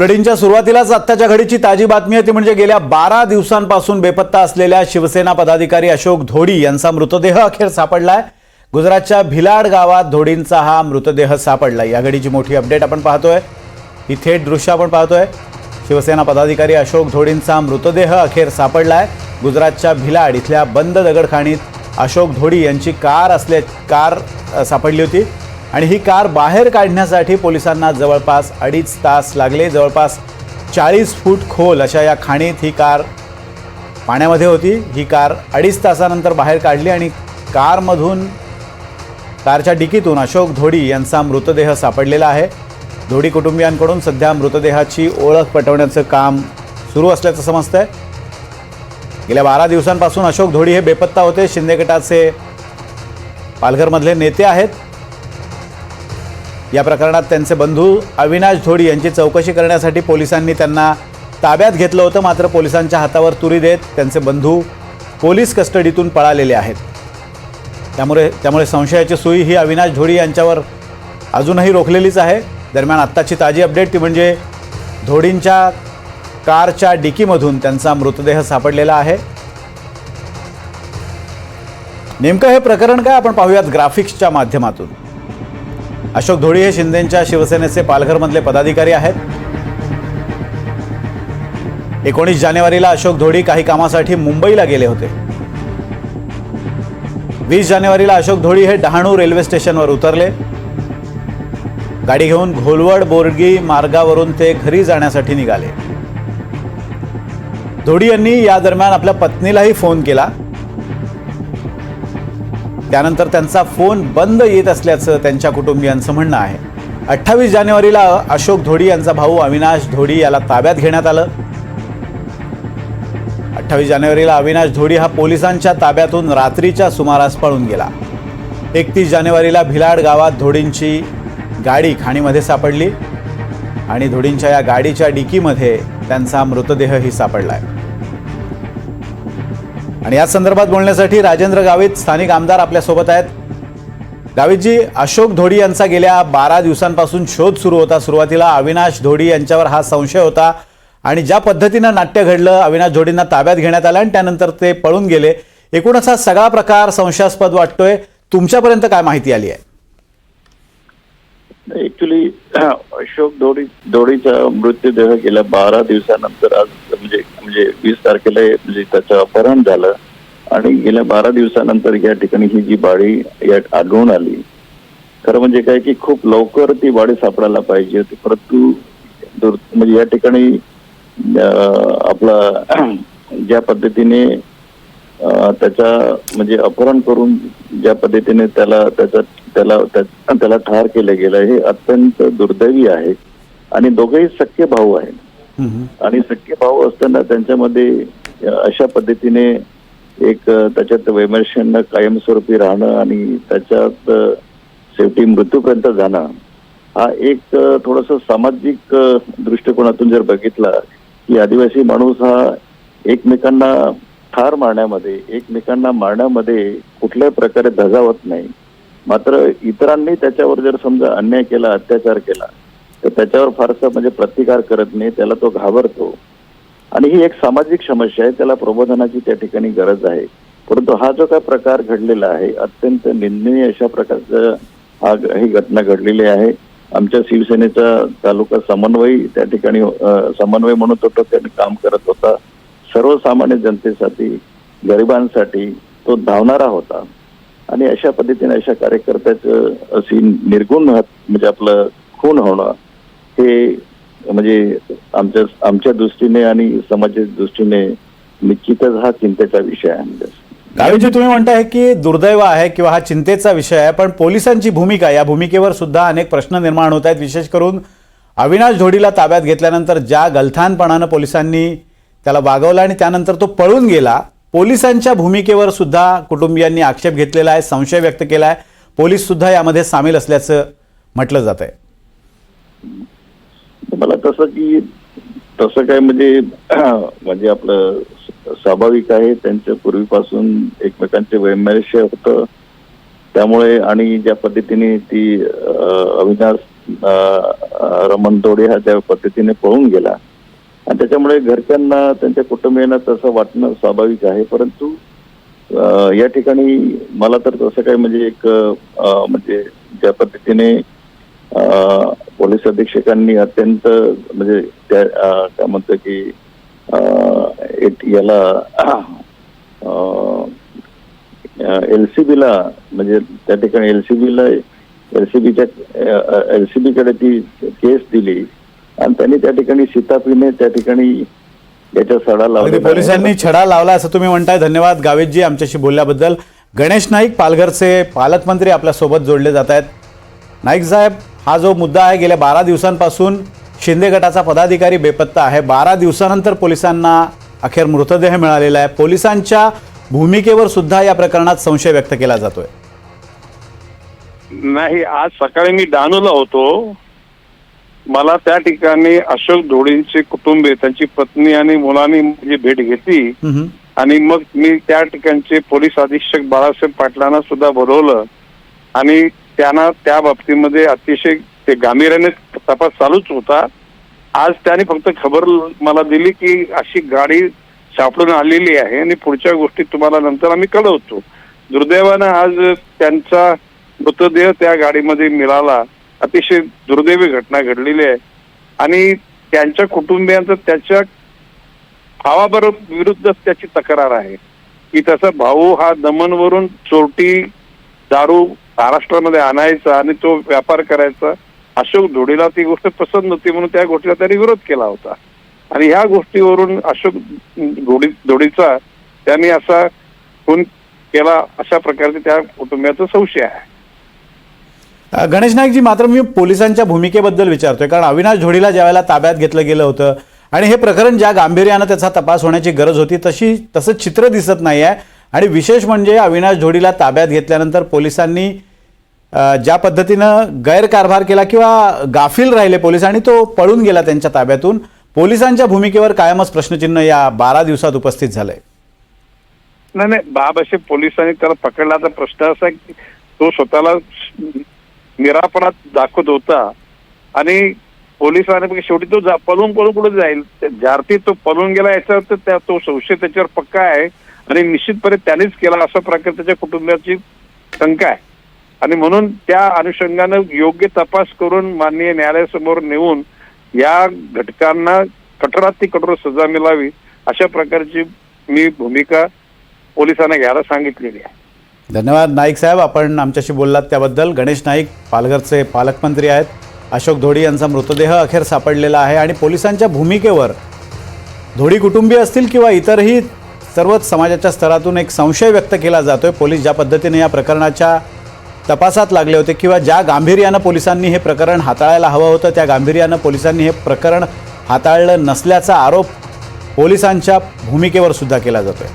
बुलेटिनच्या सुरुवातीलाच आत्ताच्या घडीची ताजी बातमी आहे ती म्हणजे गेल्या 12 दिवसांपासून बेपत्ता असलेल्या शिवसेना पदाधिकारी अशोक धोडी यांचा मृतदेह अखेर सापडलाय। गुजरातच्या भिलाड गावात धोडींचा हा मृतदेह सापडलाय। या घडीची मोठी अपडेट आपण पाहतोय, ही थेट दृश्य आपण पाहतोय। शिवसेना पदाधिकारी अशोक धोडींचा मृतदेह अखेर सापडलाय। गुजरातच्या भिलाड इथल्या बंद दगडखाणीत अशोक धोडी यांची कार सापडली होती आणि ही कार बाहेर काढण्यासाठी पोलिसांना जवळपास 2.5 तास लागले। जवळपास 40 फूट खोल अशा या खाणीत ही कार पाण्यामध्ये होती। ही कार 2.5 तासानंतर बाहेर काढली आणि कारच्या डिकीतून अशोक धोडी यांचा मृतदेह सापडलेला आहे। धोडी कुटुंबियांकडून सध्या मृतदेहाची ओळख पटवण्याचं काम सुरू असल्याचं समजतंय। गेल्या 12 दिवसांपासून अशोक धोडी हे बेपत्ता होते। शिंदे गटाचे पालघरमधले नेते आहेत। या प्रकरणात त्यांचे बंधू अविनाश धोडी यांची चौकशी करण्यासाठी पोलिसांनी त्यांना ताब्यात घेतलं होतं, मात्र पोलिसांच्या हातावर तुरी देत त्यांचे बंधू पोलीस कस्टडीतून पळालेले आहेत। त्यामुळे संशयाची सुई ही अविनाश धोडी यांच्यावर अजूनही रोखलेलीच आहे। दरम्यान आत्ताची ताजी अपडेट ती म्हणजे धोडींच्या कारच्या डिकीमधून त्यांचा मृतदेह सापडलेला आहे। नेमकं हे प्रकरण काय आपण पाहूयात ग्राफिक्सच्या माध्यमातून। अशोक धोडी हे शिंदेच्या शिवसेनेचे पालघरमधले पदाधिकारी आहेत। 19 जानेवारीला अशोक धोडी काही कामासाठी मुंबईला गेले होते। 20 जानेवारीला अशोक धोडी हे डहाणू रेल्वे स्टेशनवर उतरले। गाडी घेऊन घोलवड बोरगी मार्गावरून ते घरी जाण्यासाठी निघाले। धोडी यांनी या दरम्यान आपल्या पत्नीलाही फोन केला। त्यानंतर त्यांचा फोन बंद येत असल्याचं त्यांच्या कुटुंबियांचं म्हणणं आहे। 28 जानेवारीला अशोक धोडी यांचा भाऊ अविनाश धोडी याला ताब्यात घेण्यात आलं। 28 जानेवारीला अविनाश धोडी हा पोलिसांच्या ताब्यातून रात्रीच्या सुमारास पळून गेला। 31 जानेवारीला भिलाड गावात धोडींची गाडी खाणीमध्ये सापडली आणि धोडींच्या या गाडीच्या डिकीमध्ये त्यांचा मृतदेहही सापडलाय। आणि या संदर्भात बोलण्यासाठी राजेंद्र गावित स्थानिक आमदार आपल्या सोबत आहेत। गावितजी, अशोक धोडी यांचा गेल्या 12 दिवसांपासून शोध सुरू होता। सुरुवातीला अविनाश धोडी यांच्यावर हा संशय होता आणि ज्या पद्धतीनं नाट्य घडलं, अविनाश धोडींना ताब्यात घेण्यात आलं आणि त्यानंतर ते पळून गेले। एकूणच हा सगळा प्रकार संशयास्पद वाटतोय। तुमच्यापर्यंत काय माहिती आली आहे? ऍक्च्युली अशोक धोडीचा मृतदेह गेल्या 12 दिवसानंतर आज म्हणजे 20 तारखेला म्हणजे त्याचं अपहरण झालं आणि गेल्या 12 दिवसानंतर या ठिकाणी ही जी बॉडी आढळून आली। खरं म्हणजे काय की खूप लवकर ती बॉडी सापडायला पाहिजे होती, परंतु म्हणजे या ठिकाणी आपला ज्या पद्धतीने त्याचा म्हणजे अपहरण करून ज्या पद्धतीने त्याला ठार केलं गेलं हे अत्यंत दुर्दैवी आहे। आणि दोघेही सख्खे भाऊ आहेत आणि सख्खे भाऊ असताना त्यांच्यामध्ये अशा पद्धतीने एक त्याच्यात वैमनस्य कायमस्वरूपी राहणं आणि त्याच्यात शेवटी मृत्यूपर्यंत जाणं हा एक थोडस सामाजिक दृष्टिकोनातून जर बघितला की आदिवासी माणूस हा एकमेकांना ठार मारण्यामध्ये कुठल्याही प्रकारे धजावत नाही, मात्र इतरांनी त्याच्यावर जर समजा अन्याय केला, अत्याचार केला तर त्याच्यावर फारसा म्हणजे प्रतिकार करत नाही, त्याला तो घाबरतो। आणि ही एक सामाजिक समस्या आहे, त्याला प्रबोधनाची त्या ठिकाणी गरज आहे। परंतु हा जो काय प्रकार घडलेला आहे अत्यंत निंदनीय अशा प्रकारचं ही घटना घडलेली आहे। आमच्या शिवसेनेचा तालुका समन्वय त्या ठिकाणी समन्वय म्हणून तो त्यांनी काम करत होता। सर्वसामान्य जनतेसाठी, गरिबांसाठी तो धावणारा होता आणि अशा पद्धतीने अशा कार्यकर्त्याचं अशी निर्गुण म्हणजे आपलं खून होणं हे म्हणजे आमच्या दृष्टीने आणि समाजाच्या दृष्टीने निश्चितच हा चिंतेचा विषय आहे। गावितजी, तुम्ही म्हणताय की दुर्दैव आहे किंवा हा चिंतेचा विषय आहे, पण पोलिसांची भूमिका, या भूमिकेवर सुद्धा अनेक प्रश्न निर्माण होत आहेत। विशेष करून अविनाश धोडीला ताब्यात घेतल्यानंतर ज्या गलथानपणानं पोलिसांनी त्याला वागवलं आणि त्यानंतर तो पळून गेला, पोलिसांच्या भूमिकेवर सुद्धा कुटुंबियांनी आक्षेप घेतलेला आहे, संशय व्यक्त केला आहे। पोलीस सुद्धा यामध्ये सामील असल्याचं म्हटलं जात आहे। मला तसं काय म्हणजे आपलं स्वाभाविक आहे, त्यांच्या पूर्वीपासून एकमेकांचे वैमनस्य होतं, त्यामुळे आणि ज्या पद्धतीने ती अविनाश रमण तोडे हा त्या पद्धतीने पळून गेला आणि त्याच्यामुळे घरच्यांना त्यांच्या कुटुंबियांना तसं वाटणं स्वाभाविक आहे. परंतु या ठिकाणी मला तर तसं काही म्हणजे एक म्हणजे ज्या पद्धतीने पोलीस अधीक्षकांनी अत्यंत म्हणजे त्या काय म्हणतो की याला एलसीबीला म्हणजे त्या ठिकाणी एलसीबी कडे ती केस दिली आणि त्यांनी त्या ठिकाणी शिताफीने त्या ठिकाणी याच्या सडा लावला. पोलिसांनी छडा लावला असं तुम्ही म्हणताय. धन्यवाद गावितजी आमच्याशी बोलल्याबद्दल. गणेश नाईक पालघरचे पालकमंत्री आपल्या सोबत जोडले जात आहेत. नाईक साहेब, हा जो मुद्दा आहे गेल्या 12 दिवसांपासून शिंदे गटाचा पदाधिकारी बेपत्ता आहे. 12 दिवसानंतर पोलिसांना अखेर मृतदेह मिळालेला आहे. पोलिसांच्या भूमिकेवर सुद्धा या प्रकरणात संशय व्यक्त केला जातोय. नाही, आज सकाळी मी डहाणूला होतो. मला त्या ठिकाणी अशोक ढोळींचे कुटुंबीय, त्यांची पत्नी आणि मुलांनी माझी भेट घेतली आणि मग मी त्या ठिकाणचे पोलीस अधीक्षक बाळासाहेब पाटलांना सुद्धा बोलवलं आणि त्यांना त्या बाबतीमध्ये अतिशय ते गांभीर्याने तपास चालूच होता. आज त्यांनी फक्त खबर मला दिली की अशी गाडी सापडून आलेली आहे आणि पुढच्या गोष्टी तुम्हाला नंतर आम्ही कळवतो. दुर्दैवानं आज त्यांचा मृतदेह त्या गाडीमध्ये मिळाला. अतिशय दुर्दैवी घटना घडलेली आहे आणि त्यांच्या कुटुंबियांचं त्याच्या भावाबरोबर विरुद्ध त्याची तक्रार आहे की त्याचा भाऊ हा दमनवरून चोरटी दारू महाराष्ट्रामध्ये आणायचा आणि तो व्यापार करायचा. अशोक ढोळीला ती गोष्ट पसंत नव्हती म्हणून त्या गोष्टीला त्यांनी विरोध केला होता आणि ह्या गोष्टीवरून अशोक ढोळीचा त्यांनी असा खून केला अशा प्रकारचे त्या कुटुंबियाचा संशय आहे. गणेश नाईकजी, मात्र मी पोलिसांच्या भूमिकेबद्दल विचारतोय कारण अविनाश ढोळीला ज्यावेळेला ताब्यात घेतलं गेलं होतं आणि हे प्रकरण ज्या गांभीर्यानं त्याचा तपास होण्याची गरज होती तसं चित्र दिसत नाही आहे. आणि विशेष म्हणजे अविनाश ढोळीला ताब्यात घेतल्यानंतर पोलिसांनी ज्या पद्धतीनं गैरकारभार केला किंवा गाफील राहिले पोलीस आणि तो पळून गेला त्यांच्या ताब्यातून, पोलिसांच्या भूमिकेवर कायमच प्रश्नचिन्ह या 12 दिवसात उपस्थित झालंय. नाही, बाब असे पोलिसांनी त्याला पकडला. तर प्रश्न असा की तो स्वतःला निरापराध दाखवत होता आणि पोलिसांनी शेवटी तो पळून पुढे जाईल. ज्यार्थी तो पळून गेला याचा अर्थ तो संशय त्याच्यावर पक्का आहे आणि निश्चितपणे त्यानेच केला असा प्रकारे त्याच्या कुटुंबियाची शंका आहे आणि म्हणून त्या अनुषंगानं योग्य तपास करून माननीय न्यायालयासमोर नेऊन या घटकांना कठोरात कठोर सजा मिळावी अशा प्रकारची मी भूमिका पोलिसांना घ्यायला सांगितलेली आहे. धन्यवाद नाईक साहेब, आपण आमच्याशी बोललात त्याबद्दल. गणेश नाईक पालघरचे पालकमंत्री आहेत. अशोक ढोळी यांचा मृतदेह अखेर सापडलेला आहे आणि पोलिसांच्या भूमिकेवर ढोळी कुटुंबीय असतील किंवा इतरही सर्वच समाजाच्या स्तरातून एक संशय व्यक्त केला जातोय. पोलीस ज्या पद्धतीने या प्रकरणाच्या तपासात लागले होते किंवा ज्या गांभीर्यानं पोलिसांनी हे प्रकरण हाताळायला हवं होतं त्या गांभीर्यानं पोलिसांनी हे प्रकरण हाताळलं नसल्याचा आरोप पोलिसांच्या भूमिकेवर सुद्धा केला जातोय.